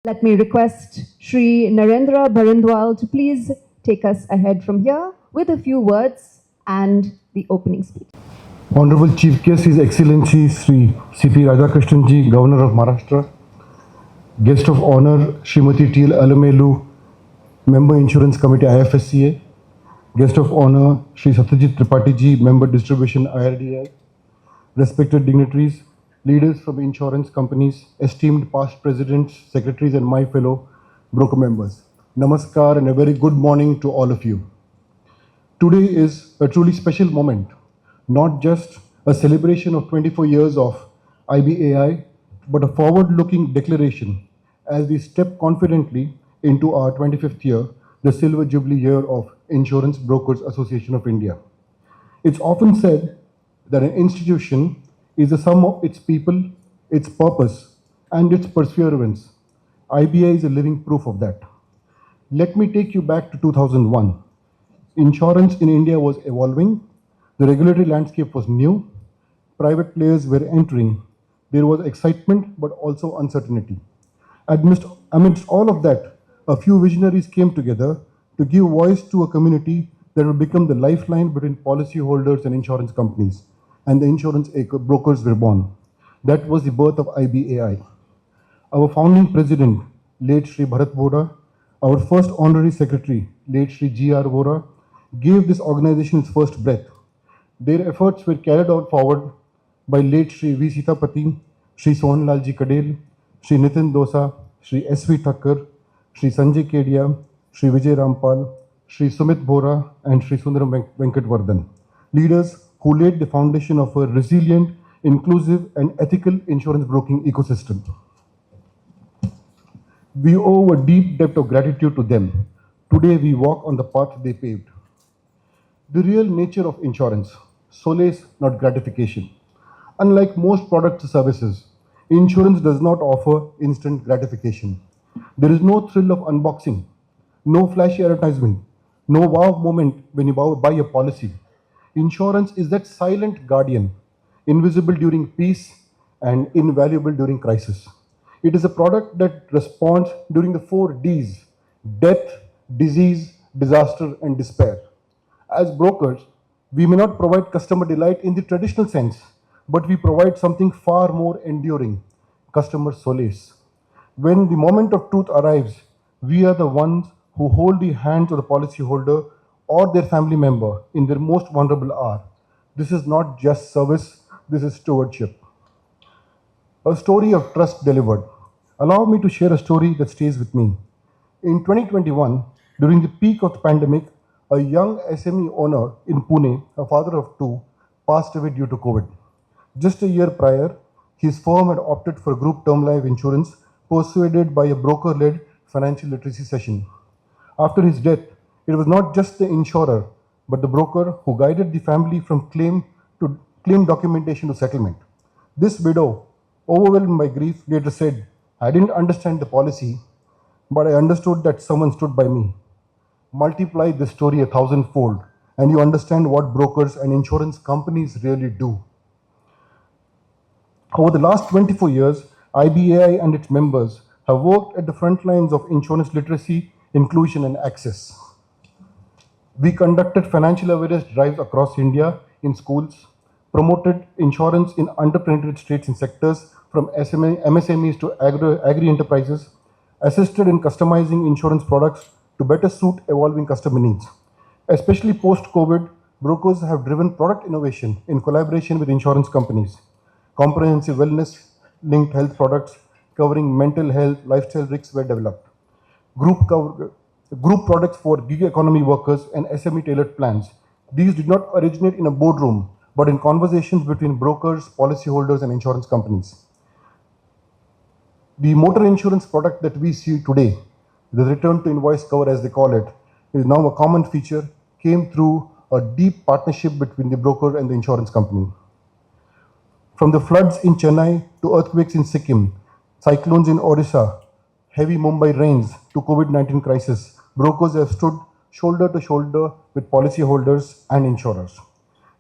Let me request Shri Narendra Bharindwal to please take us ahead from here with a few words and the opening speech. Honorable Chief Guest, His Excellency Sri C.P. Radhakrishnan Ji, Governor of Maharashtra. Guest of Honor, Srimati T.L. Alamelu, Member Insurance Committee IFSCA. Guest of Honor, Sri Satyajit Tripathi Ji, Member Distribution IRDI. Respected dignitaries, leaders from insurance companies, esteemed past presidents, secretaries, and my fellow broker members. Namaskar and a very good morning to all of you. Today is a truly special moment, not just a celebration of 24 years of IBAI, but a forward-looking declaration as we step confidently into our 25th year, the Silver Jubilee year of Insurance Brokers Association of India. It's often said that an institution is the sum of its people, its purpose, and its perseverance. IBI is a living proof of that. Let me take you back to 2001. Insurance in India was evolving, the regulatory landscape was new, private players were entering, there was excitement but also uncertainty. Amidst all of that, a few visionaries came together to give voice to a community that will become the lifeline between policyholders and insurance companies, and the insurance brokers were born. That was the birth of IBAI. Our founding president, late Sri Bharat Vora, our first honorary secretary, late Sri G.R. Vora, gave this organization its first breath. Their efforts were carried out forward by late Sri V. Sitapati, Sri Sohanlalji Kadel, Sri Nitin Dosa, Sri S.V. Thakkar, Sri Sanjay Kedia, Sri Vijay Rampal, Sri Sumit Bora, and Sri Sundaram Venkatwardhan, leaders who laid the foundation of a resilient, inclusive, and ethical insurance broking ecosystem. We owe a deep debt of gratitude to them. Today we walk on the path they paved. The real nature of insurance, solace, not gratification. Unlike most products or services, insurance does not offer instant gratification. There is no thrill of unboxing, no flashy advertisement, no wow moment when you buy a policy. Insurance is that silent guardian, invisible during peace and invaluable during crisis. It is a product that responds during the 4 Ds: death, disease, disaster, and despair. As brokers, we may not provide customer delight in the traditional sense, but we provide something far more enduring: customer solace. When the moment of truth arrives, we are the ones who hold the hands of the policyholder or their family member in their most vulnerable hour. This is not just service, this is stewardship. A story of trust delivered. Allow me to share a story that stays with me. In 2021, during the peak of the pandemic, a young SME owner in Pune, a father of two, passed away due to COVID. Just a year prior, his firm had opted for group term life insurance, persuaded by a broker-led financial literacy session. After his death, it was not just the insurer, but the broker who guided the family from claim documentation to settlement. This widow, overwhelmed by grief, later said, "I didn't understand the policy, but I understood that someone stood by me." Multiply this story 1,000-fold, and you understand what brokers and insurance companies really do. Over the last 24 years, IBAI and its members have worked at the front lines of insurance literacy, inclusion, and access. We conducted financial awareness drives across India in schools, promoted insurance in underpenetrated states and sectors from MSMEs to agri-enterprises, assisted in customizing insurance products to better suit evolving customer needs. Especially post-COVID, brokers have driven product innovation in collaboration with insurance companies. Comprehensive wellness-linked health products covering mental health, lifestyle risks were developed. Group products for gig economy workers and SME tailored plans. These did not originate in a boardroom, but in conversations between brokers, policyholders, and insurance companies. The motor insurance product that we see today, the return to invoice cover as they call it, is now a common feature, came through a deep partnership between the broker and the insurance company. From the floods in Chennai to earthquakes in Sikkim, cyclones in Orissa, heavy Mumbai rains to COVID-19 crisis, brokers have stood shoulder to shoulder with policyholders and insurers.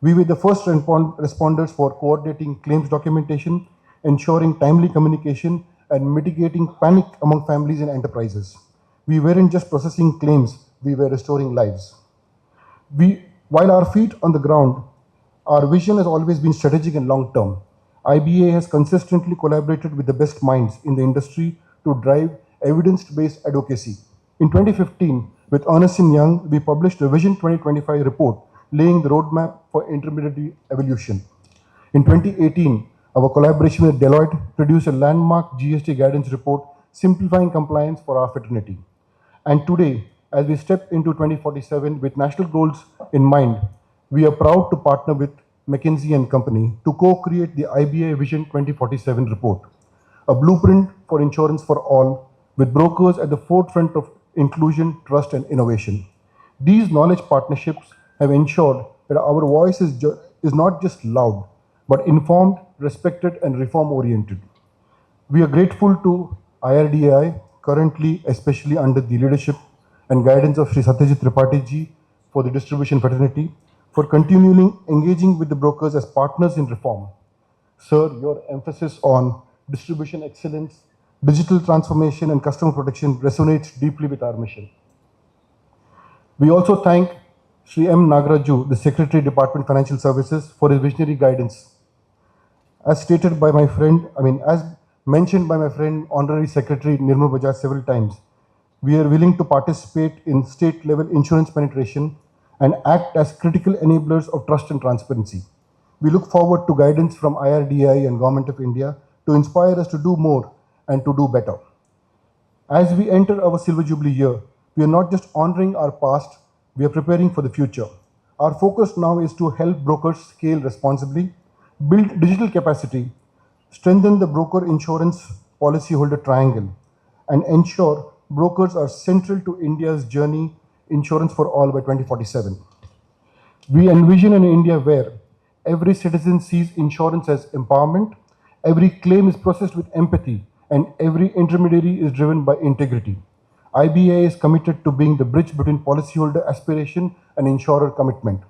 We were the first responders for coordinating claims documentation, ensuring timely communication, and mitigating panic among families and enterprises. We weren't just processing claims, we were restoring lives. While our feet on the ground, our vision has always been strategic and long term. IBA has consistently collaborated with the best minds in the industry to drive evidence based advocacy. In 2015, with Ernst & Young, we published a Vision 2025 report laying the roadmap for intermediary evolution. In 2018, our collaboration with Deloitte produced a landmark GST guidance report simplifying compliance for our fraternity. And today, as we step into 2047 with national goals in mind, we are proud to partner with McKinsey and Company to co-create the IBA Vision 2047 report, a blueprint for insurance for all, with brokers at the forefront of inclusion, trust, and innovation. These knowledge partnerships have ensured that our voice is not just loud, but informed, respected, and reform-oriented. We are grateful to IRDAI, currently especially under the leadership and guidance of Sri Satyajit Tripathi ji for the distribution fraternity, for continually engaging with the brokers as partners in reform. Sir, your emphasis on distribution excellence, digital transformation, and customer protection resonates deeply with our mission. We also thank Sri M. Nagaraju, the Secretary, Department Financial Services, for his visionary guidance. As stated by my friend, as mentioned by my friend, Honorary Secretary Nirmal Bajaj several times, we are willing to participate in state-level insurance penetration and act as critical enablers of trust and transparency. We look forward to guidance from IRDAI and Government of India to inspire us to do more and to do better. As we enter our Silver Jubilee year, we are not just honoring our past, we are preparing for the future. Our focus now is to help brokers scale responsibly, build digital capacity, strengthen the broker insurance policyholder triangle, and ensure brokers are central to India's journey insurance for all by 2047. We envision an India where every citizen sees insurance as empowerment, every claim is processed with empathy, and every intermediary is driven by integrity. IBA is committed to being the bridge between policyholder aspiration and insurer commitment.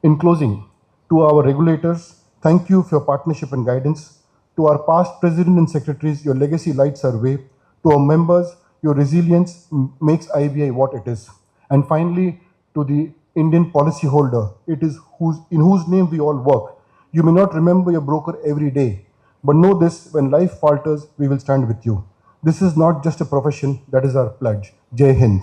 In closing, to our regulators, thank you for your partnership and guidance. To our past president and secretaries, your legacy lights our way. To our members, your resilience makes IBA what it is. And finally, to the Indian policyholder, in whose name we all work. You may not remember your broker every day, but know this, when life falters, we will stand with you. This is not just a profession, that is our pledge. Jai Hind.